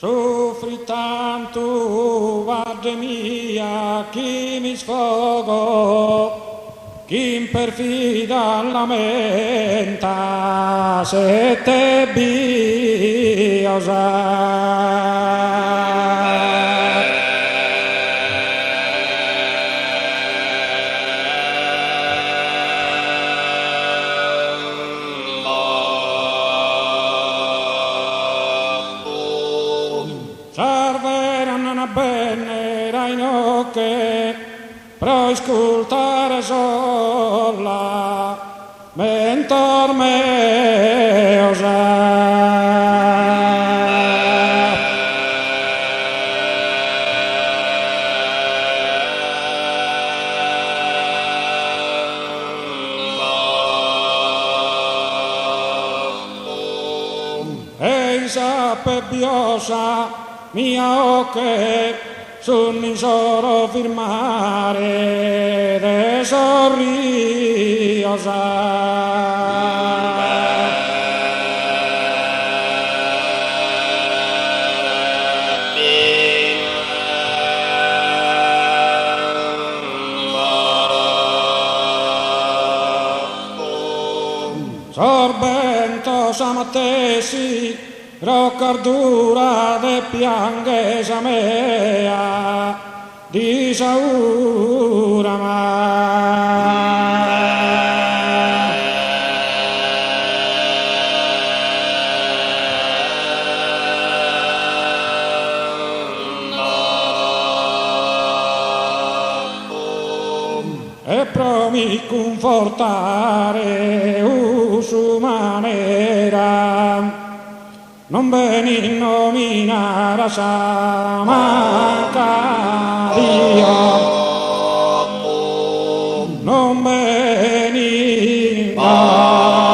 Soffri tanto, Padre mia, chi mi sfogo, chi in perfida lamenta, se te biosa. Sarveranno bene raino che pro ascoltare sola mentor me e sape biosa mia ocche sun in soro firmare de sorriosa. Sorbento samattesi roccardura de pianghesa mea di saura e promi confortare su manera non veni nominare sa manca Dio, non veni nominare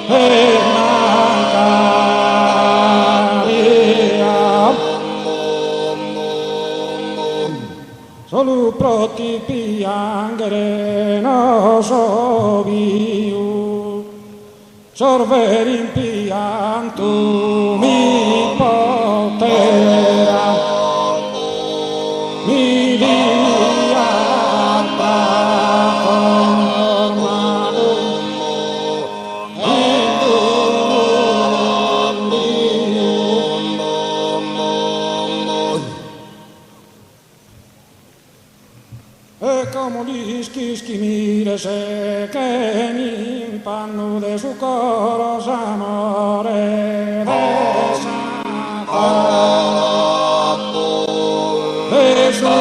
e manca Dio, solo proti piangere non so più. Sorver in pianto mi potera, mi diata conformato, e come gli schimire se che mi panno de su coro s'amore de sapo de su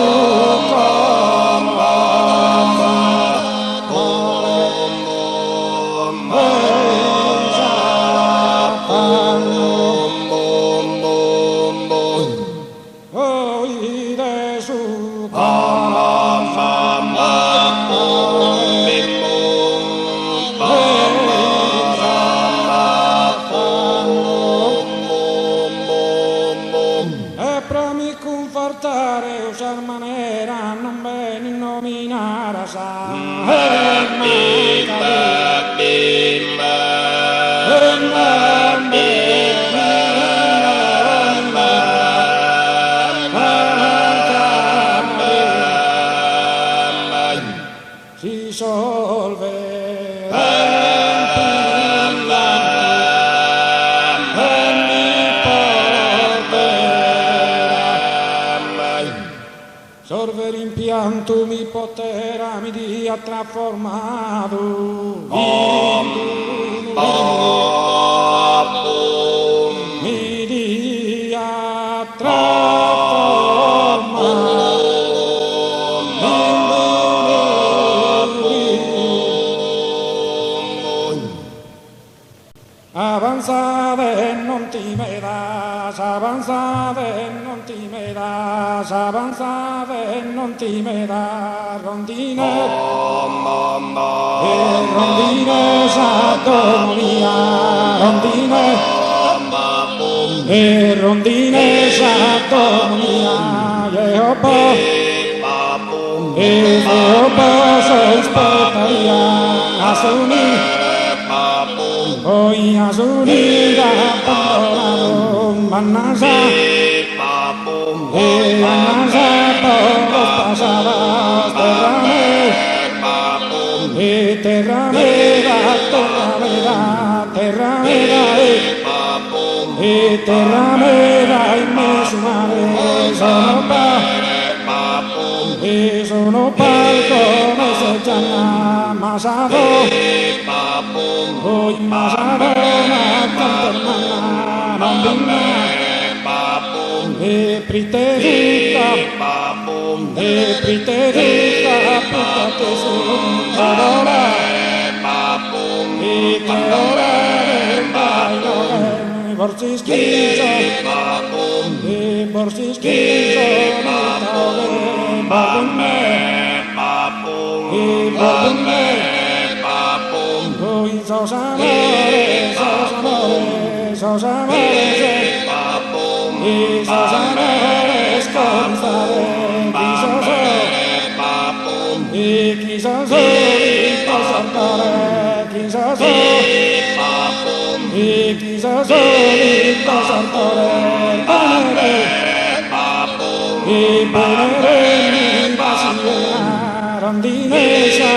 usar manera non bene nominare sa si solve sorve l'impianto mi potera mi dia trasformato mi dia trasformato avanzate e non timeras, avanzate e non timeras, avanzate e non timeras, rondine e rondine s'addonia, rondine e rondine s'addonia, Jehovah sois spetaria, asuni hoy azulida pandorado manasa manasa todos pasadas terramera y me sumaré sono palco me se llama masado hoy masado na cantermana nambina priteruka puta que su adora que ora bailo borsis quiso babunme hoy sos amores constaré quizás solito saltaré y poneré mi pasión rondinesa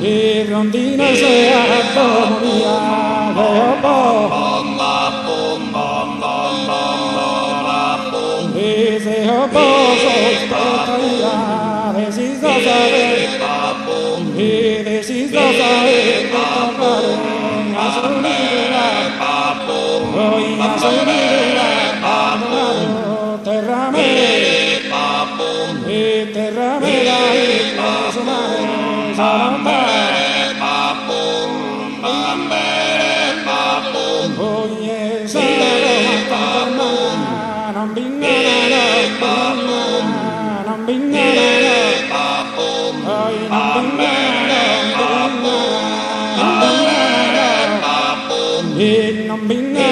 y rondinesa como mía de opo y de opo soy totalidad deciso saber y deciso saber que tocaré a su vida hoy a su vida terramera y sumaré salamba oye salero cantermana nambina ay nambina